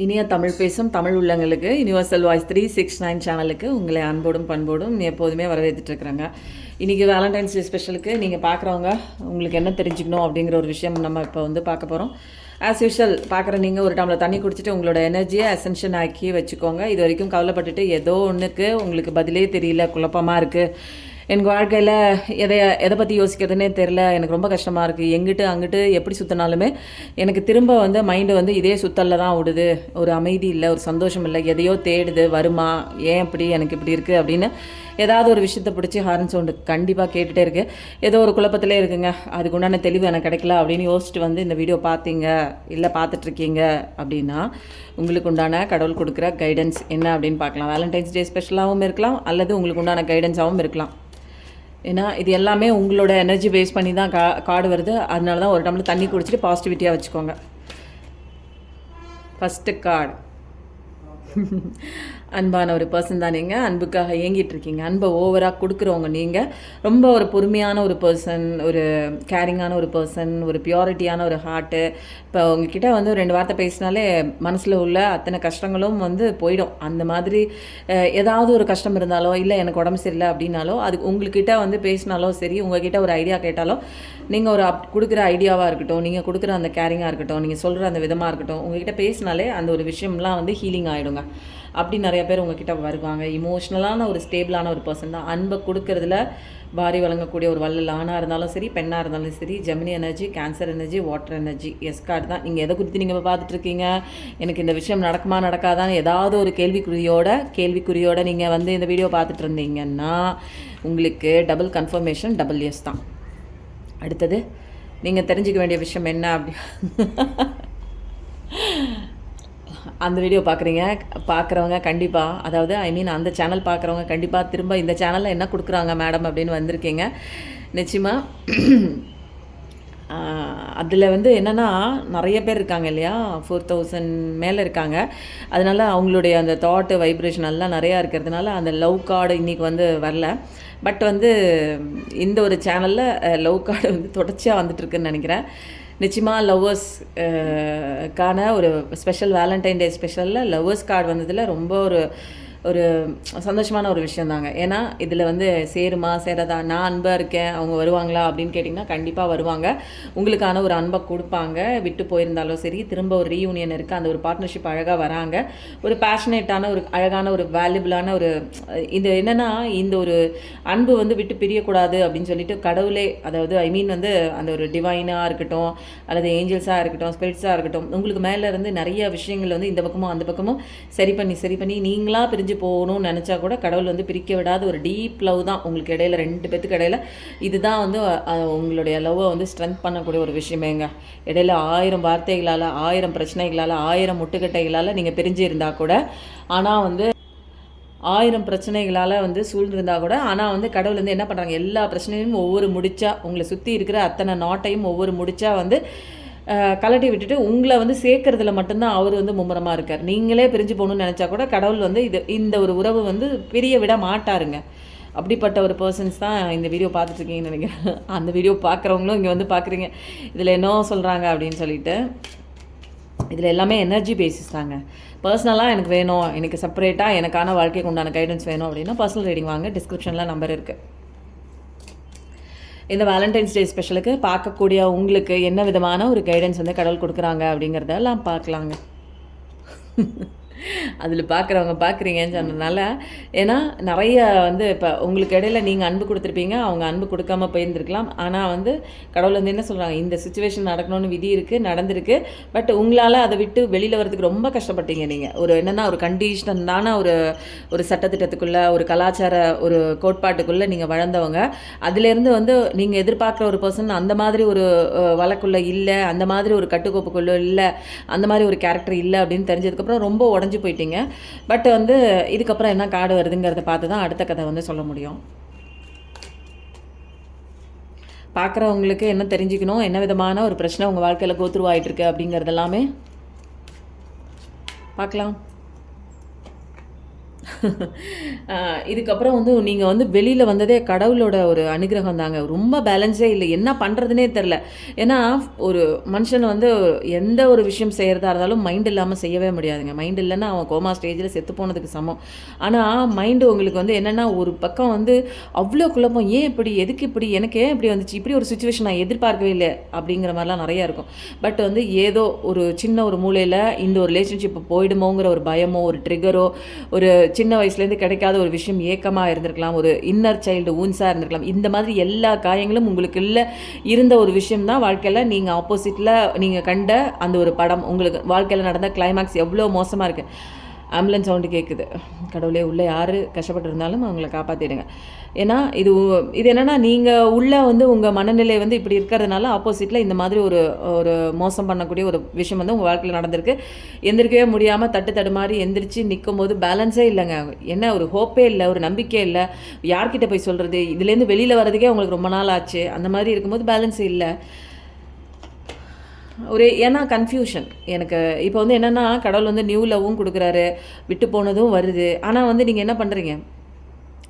இனிய தமிழ் பேசும் தமிழ் உள்ளங்களுக்கு யுனிவர்சல் வாய்ஸ் 369 சேனலுக்கு உங்களை அன்போடும் பண்போடும் எப்போதுமே வரவேற்றுட்ருக்குறேங்க. இன்றைக்கி வேலண்டைன்ஸ் டே ஸ்பெஷலுக்கு நீங்கள் பார்க்குறவங்க உங்களுக்கு என்ன தெரிஞ்சுக்கணும் அப்படிங்கிற ஒரு விஷயம் நம்ம இப்போ வந்து பார்க்க போகிறோம். ஆஸ் யூஷுவல் பார்க்குற நீங்கள் ஒரு டம்ளர் தண்ணி குடிச்சிட்டு உங்களோட எனர்ஜியை அசென்ஷன் ஆக்கி வச்சுக்கோங்க. இது வரைக்கும் கவலைப்பட்டுட்டு ஏதோ ஒன்றுக்கு உங்களுக்கு பதிலே தெரியல, குழப்பமாக இருக்குது, எனக்கு வாழ்க்கையில் எதை பற்றி யோசிக்கிறதுனே தெரில, எனக்கு ரொம்ப கஷ்டமாக இருக்குது, எங்கிட்டு அங்கிட்டு எப்படி சுற்றினாலுமே எனக்கு திரும்ப வந்து மைண்டு வந்து இதே சுத்தலில் தான் ஓடுது, ஒரு அமைதி இல்லை, ஒரு சந்தோஷம் இல்லை, எதையோ தேடுது, வருமா, ஏன் இப்படி எனக்கு இப்படி இருக்குது அப்படின்னு ஏதாவது ஒரு விஷயத்தை பிடிச்சி ஹாரன் சவுண்டு கண்டிப்பாக கேட்டுகிட்டே இருக்குது. ஏதோ ஒரு குழப்பத்திலே இருக்குங்க, அதுக்கு உண்டான தெளிவு எனக்கு கிடைக்கல அப்படின்னு யோசிச்சுட்டு வந்து இந்த வீடியோ பார்த்தீங்க இல்லை பார்த்துட்ருக்கீங்க அப்படின்னா உங்களுக்கு உண்டான கடவுள் கொடுக்குற கைடன்ஸ் என்ன அப்படின்னு பார்க்கலாம். வேலண்டைன்ஸ் டே ஸ்பெஷலாகவும் இருக்கலாம், அல்லது உங்களுக்கு உண்டான கைடன்ஸாகவும் இருக்கலாம். ஏன்னா இது எல்லாமே உங்களோட எனர்ஜி பேஸ் பண்ணி தான் கார்டு வருது. அதனால தான் ஒரு டம்ளர் தண்ணி குடிச்சிட்டு பாசிட்டிவிட்டியாக வச்சுக்கோங்க. ஃபஸ்ட்டு கார்டு அன்பான ஒரு பர்சன் தான் நீங்கள், அன்புக்காக ஏங்கிட்டு இருக்கீங்க. அன்பை ஓவராக கொடுக்குறவங்க நீங்கள். ரொம்ப ஒரு பொறுமையான ஒரு பர்சன், ஒரு கேரிங்கான ஒரு பர்சன், ஒரு பியூரிட்டியான ஒரு ஹார்ட்டு. இப்போ உங்ககிட்ட வந்து 2 வார்த்தை பேசினாலே மனசில் உள்ள அத்தனை கஷ்டங்களும் வந்து போயிடும். அந்த மாதிரி ஏதாவது ஒரு கஷ்டம் இருந்தாலோ, இல்லை எனக்கு உடம்பு சரியில்லை அப்படின்னாலோ, அது உங்கள்கிட்ட வந்து பேசினாலோ சரி, உங்கள்கிட்ட ஒரு ஐடியா கேட்டாலோ, நீங்கள் ஒரு கொடுக்குற ஐடியாவாக இருக்கட்டும், நீங்கள் கொடுக்குற அந்த கேரிங்காக இருக்கட்டும், நீங்கள் சொல்கிற அந்த விதமாக இருக்கட்டும், உங்கள்கிட்ட பேசினாலே அந்த ஒரு விஷயம்லாம் வந்து ஹீலிங் ஆகிடுங்க. அப்படி நிறைய பேர் உங்ககிட்ட வருவாங்க. இமோஷ்னலான ஒரு ஸ்டேபிளான ஒரு பர்சன் தான். அன்பை கொடுக்கறதுல வாரி வழங்கக்கூடிய ஒரு வள்ளல். ஆணாக இருந்தாலும் சரி, பெண்ணாக இருந்தாலும் சரி. Gemini energy, cancer energy, water energy. Ace card தான். நீங்கள் எதை குறித்து நீங்கள் பார்த்துட்ருக்கீங்க, எனக்கு இந்த விஷயம் நடக்குமா நடக்காதான்னு ஏதாவது ஒரு கேள்விக்குறியோட நீங்கள் வந்து இந்த வீடியோ பார்த்துட்டு இருந்தீங்கன்னா உங்களுக்கு டபுள் கன்ஃபர்மேஷன், டபுள் எஸ் தான். அடுத்தது நீங்கள் தெரிஞ்சுக்க வேண்டிய விஷயம் என்ன அப்படி அந்த வீடியோ பார்க்குறவங்க கண்டிப்பாக, அதாவது அந்த சேனல் பார்க்குறவங்க கண்டிப்பாக திரும்ப இந்த சேனலில் என்ன கொடுக்குறாங்க மேடம் அப்படின்னு வந்திருக்கீங்க. நிச்சயமாக அதில் வந்து என்னென்னா நிறைய பேர் இருக்காங்க இல்லையா, 4000 மேலே இருக்காங்க. அதனால் அவங்களுடைய அந்த தாட்டு வைப்ரேஷன் எல்லாம் நிறையா இருக்கிறதுனால அந்த லவ் கார்டு இன்றைக்கி வந்து வரல. பட் வந்து இந்த ஒரு சேனலில் லவ் கார்டு வந்து தொடர்ச்சியாக வந்துட்டுருக்குன்னு நினைக்கிறேன். நிச்சயமாக லவ்வர்ஸ்க்கான ஒரு ஸ்பெஷல் வேலண்டைன் டே ஸ்பெஷலில் லவ்வர்ஸ் கார்டு வந்ததில் ரொம்ப ஒரு சந்தோஷமான ஒரு விஷயம் தாங்க. ஏன்னா இதில் வந்து சேருமா சேராதா, நான் அன்பாக இருக்கேன், அவங்க வருவாங்களா அப்படின்னு கேட்டிங்கன்னா கண்டிப்பாக வருவாங்க. உங்களுக்கான ஒரு அன்பை கொடுப்பாங்க. விட்டு போயிருந்தாலும் சரி, திரும்ப ஒரு ரீயூனியன் இருக்குது, அந்த ஒரு பார்ட்னர்ஷிப் அழகாக வராங்க. ஒரு பேஷனேட்டான ஒரு அழகான ஒரு வேல்யூபிளான ஒரு இது என்னென்னா, இந்த ஒரு அன்பு வந்து விட்டு பிரியக்கூடாது அப்படின்னு சொல்லிட்டு கடவுளே, அதாவது வந்து அந்த ஒரு டிவைனாக இருக்கட்டும், அல்லது ஏஞ்சல்ஸாக இருக்கட்டும், ஸ்பிரிட்ஸாக இருக்கட்டும், உங்களுக்கு மேலே இருந்து நிறைய விஷயங்கள் வந்து இந்த பக்கமும் அந்த பக்கமும் சரி பண்ணி நீங்களாக பிரிஞ்சு போகணும்னு நினச்சா கூட கடவுள் வந்து பிரிக்க விடாத ஒரு டீப் லவ் தான் உங்களுக்கு இடையில, 2 பேத்துக்கு இடையில. இதுதான் வந்து உங்களுடைய லவ்வை வந்து ஸ்ட்ரென்த் பண்ணக்கூடிய ஒரு விஷயமேங்க. இடையில 1000 வார்த்தைகளால், 1000 பிரச்சனைகளால், 1000 முட்டுக்கட்டைகளால் நீங்கள் பிரிஞ்சு இருந்தால் கூட, ஆனால் வந்து 1000 பிரச்சனைகளால் வந்து சூழ்ந்திருந்தால் கூட, ஆனால் வந்து கடவுள் வந்து என்ன பண்ணுறாங்க, எல்லா பிரச்சனையும் ஒவ்வொரு முடிச்சா, உங்களை சுற்றி இருக்கிற அத்தனை நாட்டையும் ஒவ்வொரு முடிச்சா வந்து கலட்டி விட்டுட்டு உங்களை வந்து சேர்க்கறதுல மட்டும்தான் அவர் வந்து மும்முரமாக இருக்கார். நீங்களே பிரிஞ்சு போகணுன்னு நினச்சா கூட கடவுள் வந்து இந்த ஒரு உறவு வந்து பிரிய விட மாட்டாருங்க. அப்படிப்பட்ட ஒரு பர்சன்ஸ் தான் இந்த வீடியோ பார்த்துட்ருக்கீங்கன்னு நினைக்கிறேன். அந்த வீடியோ பார்க்குறவங்களும் இங்கே வந்து பார்க்குறீங்க, இதில் என்ன சொல்கிறாங்க அப்படின்னு சொல்லிட்டு. இதில் எல்லாமே எனர்ஜி பேசிஸ் தாங்க. பர்சனலாக எனக்கு வேணும், எனக்கு செப்பரேட்டாக எனக்கான வாழ்க்கைக்கு உண்டான கைடன்ஸ் வேணும் அப்படின்னா பர்சனல் ரீடிங் வாங்க, டிஸ்கிரிப்ஷனில் நம்பர் இருக்குது. இந்த வேலண்டைன்ஸ் டே ஸ்பெஷலுக்கு பார்க்கக்கூடிய உங்களுக்கு என்ன விதமான ஒரு கைடன்ஸ் வந்து கடவுள் கொடுக்குறாங்க அப்படிங்கிறதெல்லாம் பார்க்கலாங்க. அதில் பார்க்குறீங்கன்னு சொன்னதுனால, ஏன்னா நிறைய வந்து இப்போ உங்களுக்கு இடையில நீங்கள் அன்பு கொடுத்துருப்பீங்க, அவங்க அன்பு கொடுக்காம போயிருந்துருக்கலாம். ஆனால் வந்து கடவுள் வந்து என்ன சொல்கிறாங்க, இந்த சுச்சுவேஷன் நடக்கணும்னு விதி இருக்குது, நடந்திருக்கு. பட் உங்களால் அதை விட்டு வெளியில் வரதுக்கு ரொம்ப கஷ்டப்பட்டீங்க. நீங்கள் ஒரு என்னென்னா ஒரு கண்டிஷனான ஒரு சட்டத்திட்டத்துக்குள்ளே, ஒரு கலாச்சார ஒரு கோட்பாட்டுக்குள்ளே நீங்கள் வளர்ந்தவங்க. அதுலேருந்து வந்து நீங்கள் எதிர்பார்க்குற ஒரு பர்சன் அந்த மாதிரி ஒரு வழக்குள்ளே இல்லை, அந்த மாதிரி ஒரு கட்டுக்கோப்புக்குள்ளே இல்லை, அந்த மாதிரி ஒரு கேரக்டர் இல்லை அப்படின்னு தெரிஞ்சதுக்கப்புறம் ரொம்ப உடஞ்சி போயிட்டீங்க. பட் வந்து இதுக்கப்புறம் என்ன கார்டு வருதுங்கிறத பார்த்து தான் அடுத்த கதை வந்து சொல்ல முடியும். பார்க்குறவங்களுக்கு என்ன தெரிஞ்சுக்கணும், என்ன விதமான ஒரு பிரச்சனை உங்கள் வாழ்க்கையில் கோத்ரூவாயிட்டிருக்கு அப்படிங்கிறது எல்லாமே பார்க்கலாம். அ இதுக்கப்புறம் வந்து நீங்க வந்து வெளியில வந்ததே கடவுளோட ஒரு அனுகிரகம் தாங்க. ரொம்ப பேலன்ஸே இல்ல. என்ன பண்றதுன்னே தெரியல. ஏன்னா, ஒரு மனுஷன் வந்து எந்த ஒரு விஷயம் செய்றதா இருந்தாலும் மைண்ட் இல்லாம செய்யவே முடியாதுங்க. மைண்ட் இல்லன்னா அவன் கோமா ஸ்டேஜ்ல செத்து போனதுக்கு சமம். ஆனா, மைண்ட் உங்களுக்கு வந்து என்னன்னா, ஒரு பக்கம் வந்து அவ்ளோ குழப்பம். ஏன் இப்படி? எதுக்கு இப்படி? எனக்கு ஏன் இப்படி வந்துச்சு? இப்படி ஒரு சிச்சுவேஷன் நான் எதிர்பார்க்கவே இல்ல. அப்படிங்கிற மாரிலாம் நெறைய இருக்கும். பட் வந்து ஏதோ ஒரு சின்ன ஒரு மூலையில இந்த ஒரு ரிலேஷன்ஷிப் போயிடுமோங்கிற ஒரு பயமோ, ஒரு ட்ரிகரோ, ஒரு சின்ன வயசுலேருந்து கிடைக்காத ஒரு விஷயம் ஏக்கமா இருந்திருக்கலாம். ஒரு இன்னர் சைல்டு வூண்ட்ஸா இருந்திருக்கலாம். இந்த மாதிரி எல்லா காயங்களும் உங்களுக்குள்ள இருந்த ஒரு விஷயம் தான் வாழ்க்கையில நீங்க ஆப்போசிட்ல நீங்க கண்ட அந்த ஒரு படம். உங்களுக்கு வாழ்க்கையில நடந்த கிளைமாக்ஸ் எவ்ளோ மோசமா இருக்கு. ஆம்புலன்ஸ் சவுண்டு கேட்குது. கடவுளே! உள்ள யாரு கஷ்டப்பட்டு இருந்தாலும் அவங்கள காப்பாத்திடுங்க. ஏன்னா, இது என்னன்னா, நீங்க உள்ள வந்து உங்க மனநிலை வந்து இப்படி இருக்கிறதுனால, ஆப்போசிட்ல இந்த மாதிரி ஒரு ஒரு மோசம் பண்ணக்கூடிய ஒரு விஷயம் வந்து உங்க வாழ்க்கையில நடந்திருக்கு. எந்திரிக்கவே முடியாம தட்டு தடுமாறி எந்திரிச்சு நிக்கும்போது பேலன்ஸே இல்லங்க. என்ன ஒரு ஹோப்பே இல்ல, ஒரு நம்பிக்கை இல்ல. யார்கிட்ட போய் சொல்றது? இதுலேருந்து வெளியில வரதுக்கே உங்களுக்கு ரொம்ப நாள் ஆச்சு. அந்த மாதிரி இருக்கும்போது பேலன்ஸே இல்ல. ஏன்னா கன்ஃப்யூஷன். எனக்கு இப்போ வந்து என்னன்னா, கடவுள் வந்து நியூ லவ்வும் குடுக்குறாரு. விட்டு போனதும் வருது. ஆனா வந்து நீங்க என்ன பண்றீங்க?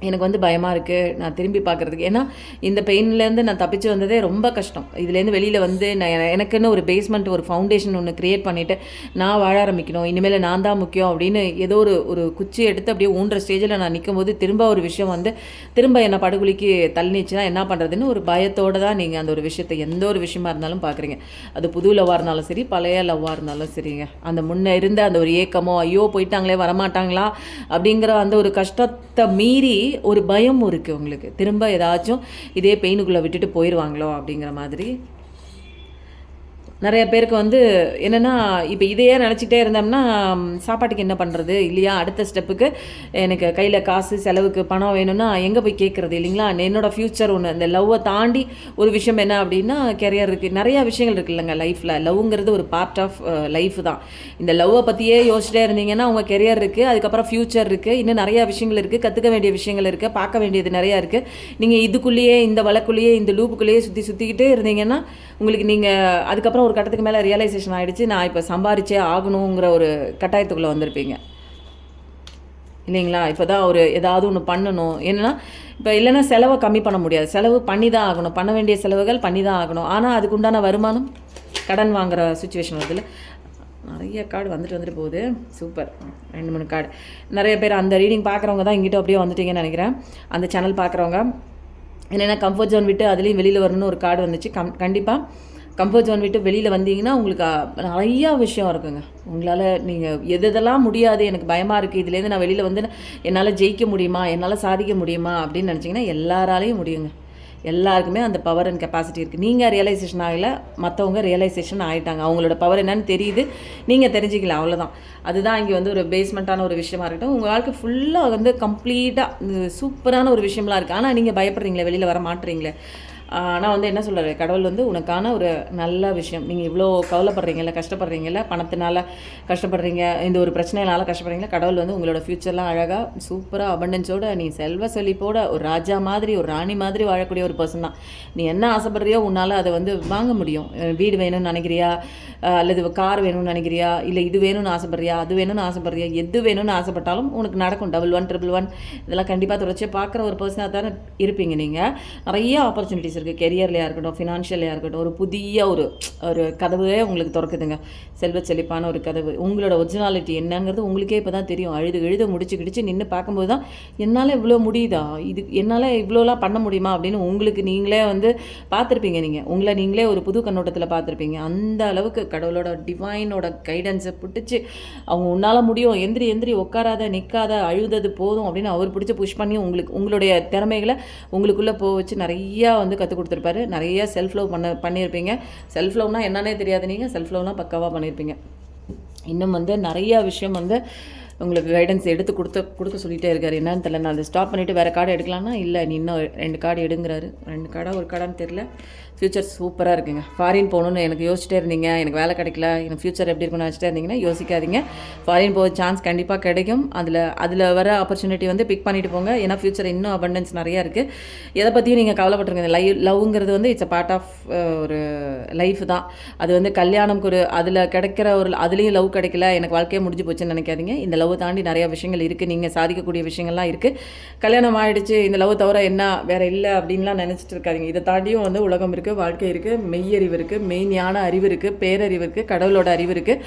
எனக்கு வந்து பயமா இருக்கு. நான் திரும்பி பார்க்குறதுக்கு. ஏன்னா, இந்த பெயின்லேருந்து நான் தப்பிச்சு வந்ததே ரொம்ப கஷ்டம். இதுலேருந்து வெளியில வந்து நான் எனக்குன்னு ஒரு பேஸ்மெண்ட், ஒரு ஃபவுண்டேஷன் ஒண்ணு கிரியேட் பண்ணிட்டு, நான் வாழ ஆரம்பிக்கணும். இனிமேல் நான் தான் முக்கியம் அப்படின்னு ஏதோ ஒரு ஒரு குச்சி எடுத்து அப்படியே ஊன்ற ஸ்டேஜில நான் நிக்கும்போது, திரும்ப ஒரு விஷயம் வந்து திரும்ப என்ன படுகுழிக்கு தள்ளினுச்சுன்னா என்ன பண்ணுறதுன்னு ஒரு பயத்தோட தான் நீங்க அந்த ஒரு விஷயத்த எந்த ஒரு விஷயமா இருந்தாலும் பார்க்குறீங்க. அது புது லவ்வா இருந்தாலும் சரி, பழைய லவ்வா இருந்தாலும் சரிங்க. அந்த முன்ன இருந்த அந்த ஒரு ஏக்கமோ, ஐயோ! போயிட்டாங்களே வரமாட்டாங்களா? அப்படிங்கிற அந்த ஒரு கஷ்டத்த மீறி ஒரு பயம் இருக்கு உங்களுக்கு. திரும்ப ஏதாச்சும் இதே பெயினுக்குள்ள விட்டுட்டு போயிருவாங்களோ அப்படிங்கிற மாதிரி. நெறைய பேருக்கு வந்து என்னன்னா, இப்ப இதையே நெனச்சுக்கிட்டே இருந்தோம்னா, சாப்பாட்டுக்கு என்ன பண்றது? இல்லையா, அடுத்த ஸ்டெப்புக்கு எனக்கு கையில காசு, செலவுக்கு பணம் வேணும்னா, எங்க போய் கேட்கறது இல்லைங்களா? என்னோட ஃப்யூச்சர் ஒண்ணு. இந்த லவ்வ தாண்டி ஒரு விஷயம் என்ன அப்டின்னா, கெரியர் இருக்கு. நெறைய விஷயங்கள் இருக்குல்லங்க லைஃப்ல. லவ்வுங்கிறது ஒரு பார்ட் ஆஃப் லைஃப் தான். இந்த லவ்வ பத்தியே யோசிச்சுட்டே இருந்தீங்கன்னா, உங்க கெரியர் இருக்கு. அதுக்கப்புறம் ஃப்யூச்சர் இருக்கு. இன்னும் நெறைய விஷயங்கள் இருக்கு. கத்துக்க வேண்டிய விஷயங்கள் இருக்கு. பார்க்க வேண்டியது நெறையா இருக்கு. நீங்க இதுக்குள்ளேயே, இந்த வழக்குள்ளேயே, இந்த லூப்புக்குள்ளேயே சுத்திக்கிட்டே இருந்தீங்கன்னா, உங்களுக்கு நீங்க அதுக்கப்புறம் ஒரு கட்டத்துக்கு மேலே ரியலைசேஷன் ஆகிடுச்சு, நான் இப்போ சம்பாரிச்சே ஆகணுங்கிற ஒரு கட்டாயத்துக்குள்ளே வந்திருப்பீங்க இல்லைங்களா? இப்போ தான் ஒரு ஏதாவது ஒன்று பண்ணணும். என்னன்னா, இப்போ இல்லைன்னா செலவை கம்மி பண்ண முடியாது. செலவு பண்ணி தான் ஆகணும். பண்ண வேண்டிய செலவுகள் பண்ணி தான் ஆகணும். ஆனால் அதுக்கு உண்டான வருமானம் கடன் வாங்குகிற சுச்சுவேஷன் வருதுல்ல. நிறைய கார்டு வந்துட்டு போகுது. சூப்பர். 2, 3 கார்டு. நிறைய பேர் அந்த ரீடிங் பார்க்குறவங்க தான் இங்கிட்ட அப்படியே வந்துட்டீங்கன்னு நினைக்கிறேன். அந்த சேனல் பார்க்குறவங்க என்னென்னா கம்ஃபர்ட் ஜோன் விட்டு அதுலேயும் வெளியில் வரணும்னு ஒரு கார்டு வந்துச்சு. கண்டிப்பாக கம்ஃபர்ட் ஜோன் விட்டு வெளியில் வந்தீங்கன்னா உங்களுக்கு நிறையா விஷயம் இருக்குங்க. உங்களால் நீங்கள் எதெல்லாம் முடியாது, எனக்கு பயமாக இருக்குது, இதுலேருந்து நான் வெளியில் வந்து என்னால் ஜெயிக்க முடியுமா, என்னால் சாதிக்க முடியுமா அப்படின்னு நினச்சிங்கன்னா எல்லாராலையும் முடியுங்க. எல்லாருக்குமே அந்த பவர் அண்ட் கெப்பாசிட்டி இருக்குது. நீங்கள் ரியலைசேஷன் ஆகலை, மற்றவங்க ரியலைசேஷன் ஆகிட்டாங்க. அவங்களோட பவர் என்னன்னு தெரியுது, நீங்கள் தெரிஞ்சிக்கலாம், அவ்வளோதான். அதுதான் இங்கே வந்து ஒரு பேஸ்மெண்ட்டான ஒரு விஷயமா இருக்கட்டும். உங்கள் வாழ்க்கை ஃபுல்லாக வந்து கம்ப்ளீட்டாக சூப்பரான ஒரு விஷயம்லாம் இருக்குது. ஆனால் நீங்கள் பயப்படுறீங்களே, வெளியில் வர மாட்டுறீங்களே. ஆனால் வந்து என்ன சொல்கிறாரு கடவுள் வந்து உனக்கான ஒரு நல்ல விஷயம். நீங்கள் இவ்வளோ கவலைப்படுறீங்கல்ல, கஷ்டப்படுறீங்கல்ல, பணத்தினால கஷ்டப்படுறீங்க, இந்த ஒரு பிரச்சனையினால கஷ்டப்படுறீங்களா, கடவுள் வந்து உங்களோட ஃப்யூச்சர்லாம் அழகாக சூப்பராக அபண்டன்ஸோட நீ செல்வ செழிப்போட ஒரு ராஜா மாதிரி ஒரு ராணி மாதிரி வாழக்கூடிய ஒரு பர்சன் தான். நீ என்ன ஆசைப்படுறியோ உன்னால் அதை வந்து வாங்க முடியும். வீடு வேணும்னு நினைக்கிறியா, அல்லது கார் வேணும்னு நினைக்கிறியா, இல்லை இது வேணும்னு ஆசைப்படுறியா, அது வேணும்னு ஆசைப்படுறியா, எது வேணும்னு ஆசைப்பட்டாலும் உனக்கு நடக்கும். 11 111 இதெல்லாம் கண்டிப்பாக தொடர்ச்சியாக பார்க்குற ஒரு பர்சனாக தானே இருப்பீங்க. நீங்கள் நிறைய ஆப்பர்ச்சுனிட்டிஸ் இருக்குது. கெரியர்லையாக இருக்கட்டும், ஃபினான்ஷியலையாக இருக்கட்டும், ஒரு புதிய ஒரு ஒரு கதவே உங்களுக்கு திறக்குதுங்க. செல்வ செழிப்பான ஒரு கதவு. உங்களோட ஒரிஜினாலிட்டி என்னங்கிறது உங்களுக்கே இப்போ தான் தெரியும். அழுது முடிச்சு நின்று பார்க்கும்போது தான் என்னால் இவ்வளோ முடியுதா, இது என்னால் இவ்வளோலாம் பண்ண முடியுமா அப்படின்னு உங்களுக்கு நீங்களே வந்து பார்த்துருப்பீங்க. நீங்கள் உங்களை நீங்களே ஒரு புது கண்ணோட்டத்தில் பார்த்துருப்பீங்க. அந்த அளவுக்கு கடவுளோட டிவைனோட கைடன்ஸை பிடிச்சி அவங்க உன்னால் முடியும், எந்திரி உட்காராத நிற்காத, அழுதது போதும் அப்படின்னு அவர் பிடிச்சி புஷ் பண்ணி உங்களுடைய திறமைகளை உங்களுக்குள்ளே போக வச்சு நிறையா வந்து கற்றுக் கொடுத்துருப்பாரு. நிறைய செல்ஃப் லவ் பண்ணியிருப்பீங்க. செல்ஃப் லவ்னால் என்னன்னே தெரியாது. நீங்கள் செல்ஃப் லவ்னால் பக்காவாக பண்ணியிருப்பீங்க. இன்னும் வந்து நிறையா விஷயம் வந்து உங்களுக்கு கைடன்ஸ் எடுத்து கொடுக்க சொல்லிகிட்டே இருக்காரு. என்னன்னு தெரியல. நான் அதை ஸ்டாப் பண்ணிவிட்டு வேறு கார்டு எடுக்கலான்னா இல்லை, நீ இன்னும் 2 கார்டு எடுங்கிறாரு. 2 கார்டா ஒரு கார்டான்னு தெரில. ஃப்யூச்சர் சூப்பராக இருக்குங்க. ஃபாரின் போகணுன்னு எனக்கு யோசிச்சிட்டே இருந்தீங்க, எனக்கு வேலை கிடைக்கல, எனக்கு ஃப்யூச்சர் எப்படி இருக்குன்னு நினச்சிட்டே இருந்தீங்கன்னா யோசிக்காதீங்க. ஃபாரின் போக சான்ஸ் கண்டிப்பாக கிடைக்கும். அதில் வர ஆப்பர்ச்சுனிட்டி வந்து பிக் பண்ணிட்டு போங்க. ஏன்னா ஃப்யூச்சர் இன்னும் அபண்டன்ஸ் நிறையா இருக்குது. எதை பற்றியும் நீங்கள் கவலைப்பட்டுருங்க. லவ்ங்கிறது வந்து இட்ஸ் அ பார்ட் ஆஃப் ஒரு லைஃப் தான். அது வந்து கல்யாணம்க்கு ஒரு அதில் கிடைக்கிற ஒரு அதுலேயும் லவ் கிடைக்கல, எனக்கு வாழ்க்கையே முடிஞ்சு போச்சுன்னு நினைக்காதீங்க. இந்த லவ் தாண்டி நிறையா விஷயங்கள் இருக்குது, நீங்கள் சாதிக்கக்கூடிய விஷயங்கள்லாம் இருக்குது. கல்யாணம் ஆகிடுச்சு, இந்த லவ் தவிர என்ன வேறு இல்லை அப்படின்லாம் நினச்சிட்டு இருக்காதிங்க. இதை தாண்டியும் வந்து உலகம் இருக்குது, வாழ்க்கை இருக்குது, மெய்யறிவு இருக்குது, மெய்ஞான அறிவு இருக்குது, பேரறிவு இருக்குது, கடவுளோட அறிவு இருக்குது.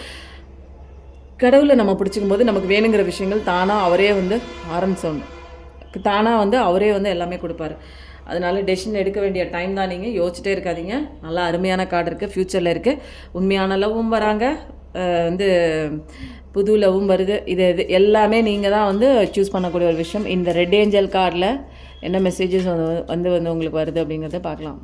கடவுளை நம்ம பிடிச்சிக்கும் போது நமக்கு வேணுங்கிற விஷயங்கள் தானாக அவரே வந்து தானாக வந்து அவரே வந்து எல்லாமே கொடுப்பாரு. அதனால டெசிஷன் எடுக்க வேண்டிய டைம் தான். நீங்கள் யோசிச்சுட்டே இருக்காதீங்க. நல்லா அருமையான கார்டு இருக்குது, ஃப்யூச்சரில் இருக்குது. உண்மையான லவ்வும் வராங்க, வந்து புது லவ்வும் வருது. இது எல்லாமே நீங்கள் தான் வந்து சூஸ் பண்ணக்கூடிய ஒரு விஷயம். இந்த ரெட் ஏஞ்சல் கார்டில் என்ன மெசேஜஸ் வந்து உங்களுக்கு வருது அப்படிங்கிறத பார்க்கலாம்.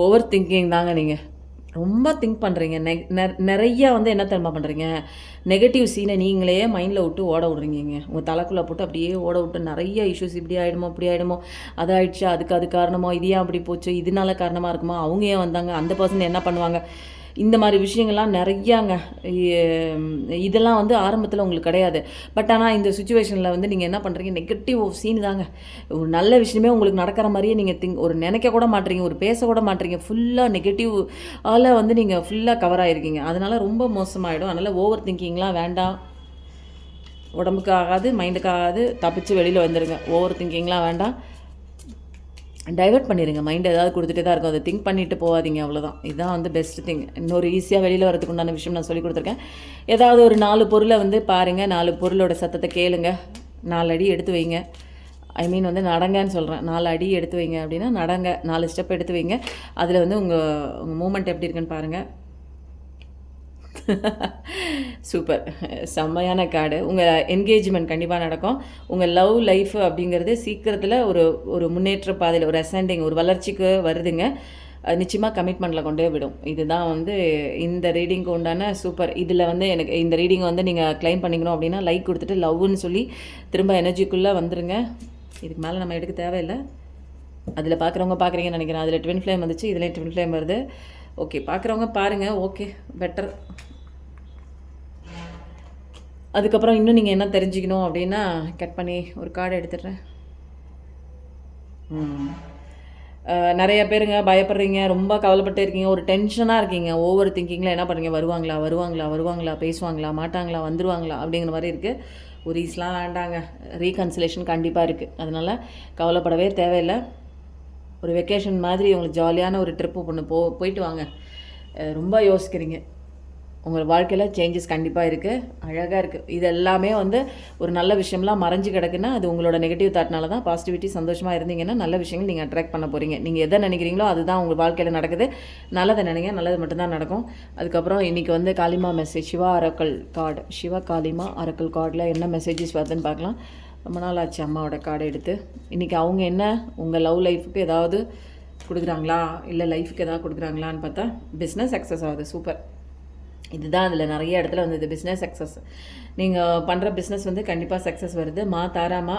ஓவர் திங்கிங் தாங்க. நீங்கள் ரொம்ப திங்க் பண்ணுறீங்க. நிறையா வந்து என்ன தெரியுமா பண்ணுறீங்க, நெகட்டிவ் சீனை நீங்களே மைண்டில் விட்டு ஓட விட்றீங்க. உங்கள் தலைக்குள்ளே போட்டு அப்படியே ஓட விட்டு நிறைய இஷ்யூஸ், இப்படி ஆகிடுமோ இப்படி ஆகிடுமோ, அதாயிடுச்சு, அதுக்கு அது காரணமோ, இது ஏன் அப்படி போச்சு, இதனால காரணமாக இருக்குமோ, அவங்க ஏன் வந்தாங்க, அந்த பர்சன் என்ன பண்ணுவாங்க, இந்த மாதிரி விஷயங்கள்லாம் நிறையாங்க. இதெல்லாம் வந்து ஆரம்பத்தில் உங்களுக்கு கிடையாது. பட் ஆனால் இந்த சுச்சுவேஷனில் வந்து நீங்கள் என்ன பண்ணுறீங்க, நெகட்டிவ் சீன் தாங்க. ஒரு நல்ல விஷயமே உங்களுக்கு நடக்கிற மாதிரியே நீங்கள் ஒரு நினைக்க கூட மாட்டீங்க, ஒரு பேச கூட மாட்டீங்க. ஃபுல்லாக நெகட்டிவ் வந்து நீங்கள் ஃபுல்லாக கவர் ஆகிருக்கீங்க. அதனால் ரொம்ப மோசமாகிடும். அதனால் ஓவர் திங்கிங்லாம் வேண்டாம். உடம்புக்கு ஆகாது, மைண்டுக்கு ஆகாது. தப்பிச்சு வெளியில் வந்துடுங்க. ஓவர் திங்கிங்லாம் வேண்டாம். டைவெர்ட் பண்ணிடுங்க. மைண்ட் ஏதாவது கொடுத்துட்டே தான் இருக்கும், அதை திங்க் பண்ணிட்டு போகாதீங்க. அவ்வளோதான். இதுதான் வந்து பெஸ்ட் திங். இன்னொரு ஈஸியாக வெளியில் வரதுக்கு உண்டான விஷயம் நான் சொல்லி கொடுத்துருக்கேன். ஏதாவது ஒரு 4 பொருளை வந்து பாருங்கள், 4 பொருளோட சத்தத்தை கேளுங்க, 4 அடி எடுத்து வைங்க. வந்து நடங்கன்னு சொல்கிறேன். 4 அடி எடுத்து வைங்க அப்படின்னா நடங்க, 4 ஸ்டெப் எடுத்து வைங்க. அதில் வந்து உங்கள் மூமெண்ட் எப்படி இருக்குன்னு பாருங்கள். சூப்பர், செம்மையான கார்டு. உங்கள் என்கேஜ்மெண்ட் கண்டிப்பாக நடக்கும். உங்கள் லவ் லைஃப் அப்படிங்கிறது சீக்கிரத்தில் ஒரு முன்னேற்ற பாதையில், ஒரு அசெண்டிங், ஒரு வளர்ச்சிக்கு வருதுங்க. நிச்சயமாக கமிட்மெண்ட்டில் கொண்டே விடும். இதுதான் வந்து இந்த ரீடிங்க்கு உண்டான சூப்பர். இதில் வந்து எனக்கு இந்த ரீடிங்கை வந்து நீங்கள் கிளைம் பண்ணிக்கணும் அப்படின்னா லைக் கொடுத்துட்டு லவ்னு சொல்லி திரும்ப எனர்ஜிக்குள்ளே வந்துடுங்க. இதுக்கு மேலே நம்ம எடுக்க தேவையில்லை. அதில் பார்க்குறவங்க பார்க்குறீங்கன்னு நினைக்கிறேன். அதில் ட்வின் ஃப்ளேம் வந்துச்சு, இதில் ட்வின் ஃப்ளேம் வருது. ஓகே, பார்க்குறவங்க பாருங்கள். Okay, better. அதுக்கப்புறம் இன்னும் நீங்கள் என்ன தெரிஞ்சுக்கணும் அப்படின்னா கட் பண்ணி ஒரு கார்டு எடுத்துடுறேன். நிறைய பேருங்க பயப்படுறீங்க, ரொம்ப கவலைப்பட்டு இருக்கீங்க, ஒரு டென்ஷனாக இருக்கீங்க. ஓவர் திங்கிங்கில் என்ன பண்ணுறீங்க, வருவாங்களா வருவாங்களா வருவாங்களா, பேசுவாங்களா மாட்டாங்களா, வந்துடுவாங்களா அப்படிங்கிற மாதிரி இருக்குது. ஒரு ஈஸ்லாம் வேண்டாங்க. ரீகன்சிலேஷன் கண்டிப்பாக இருக்குது. அதனால் கவலைப்படவே தேவையில்லை. ஒரு வெக்கேஷன் மாதிரி உங்களுக்கு ஜாலியான ஒரு ட்ரிப்பு போயிட்டு வாங்க. ரொம்ப யோசிக்கிறீங்க, உங்கள் வாழ்க்கையில் சேஞ்சஸ் கண்டிப்பாக இருக்குது. அழகாக இருக்குது. இது எல்லாமே வந்து ஒரு நல்ல விஷயம்லாம் மறைஞ்சு கிடக்குன்னா அது உங்களோட நெகட்டிவ் தாட்னால தான். பாசிட்டிவிட்டி, சந்தோஷமாக இருந்தீங்கன்னா நல்ல விஷயங்கள் நீங்கள் அட்ராக்ட் பண்ண போகிறீங்க. நீங்கள் எதை நினைக்கிறீங்களோ அதுதான் உங்கள் வாழ்க்கையில் நடக்குது. நல்லதை நினைங்க, நல்லது மட்டும்தான் நடக்கும். அதுக்கப்புறம் இன்றைக்கி வந்து காளிமா மெசேஜ், சிவா அரக்கல் கார்டு, சிவா காளிமா அரக்கல் கார்டில் என்ன மெசேஜஸ் வருதுன்னு பார்க்கலாம். ரொம்ப நாள் ஆச்சு அம்மாவோட கார்டை எடுத்து. இன்றைக்கி அவங்க என்ன உங்கள் லவ் லைஃபுக்கு ஏதாவது கொடுக்குறாங்களா, இல்லை லைஃபுக்கு ஏதாவது கொடுக்குறாங்களான்னு பார்த்தா பிஸ்னஸ் சக்ஸஸ் ஆகுது. சூப்பர். இதுதான் அதில் நிறைய இடத்துல வந்தது, பிஸ்னஸ் சக்ஸஸ். நீங்கள் பண்ணுற பிஸ்னஸ் வந்து கண்டிப்பாக சக்ஸஸ் வருது. தாராமா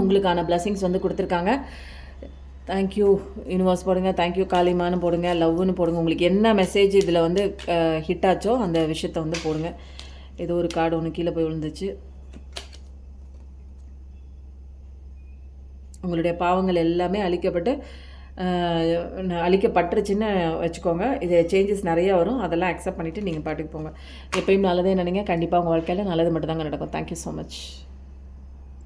உங்களுக்கான பிளஸிங்ஸ் வந்து கொடுத்துருக்காங்க. தேங்க்யூ யூனிவர்ஸ் போடுங்க, தேங்க்யூ காளிமான்னு போடுங்க, லவ்னு போடுங்க. உங்களுக்கு என்ன மெசேஜ் இதில் வந்து ஹிட் ஆச்சோ அந்த விஷயத்தை வந்து போடுங்க. ஏதோ ஒரு கார்டு ஒன்று கீழே போய் விழுந்துச்சு. உங்களுடைய பாவங்கள் எல்லாமே அழிக்கப்பட்டுருச்சுன்னு வச்சுக்கோங்க. இது சேஞ்சஸ் நிறையா வரும். அதெல்லாம் அக்செப்ட் பண்ணிவிட்டு நீங்கள் பாட்டுக்கு போங்க. எப்பயும் நல்லதே நினைங்க. கண்டிப்பாக உங்கள் வாழ்க்கையில் நல்லது மட்டும்தாங்க நடக்கும். Thank you so much.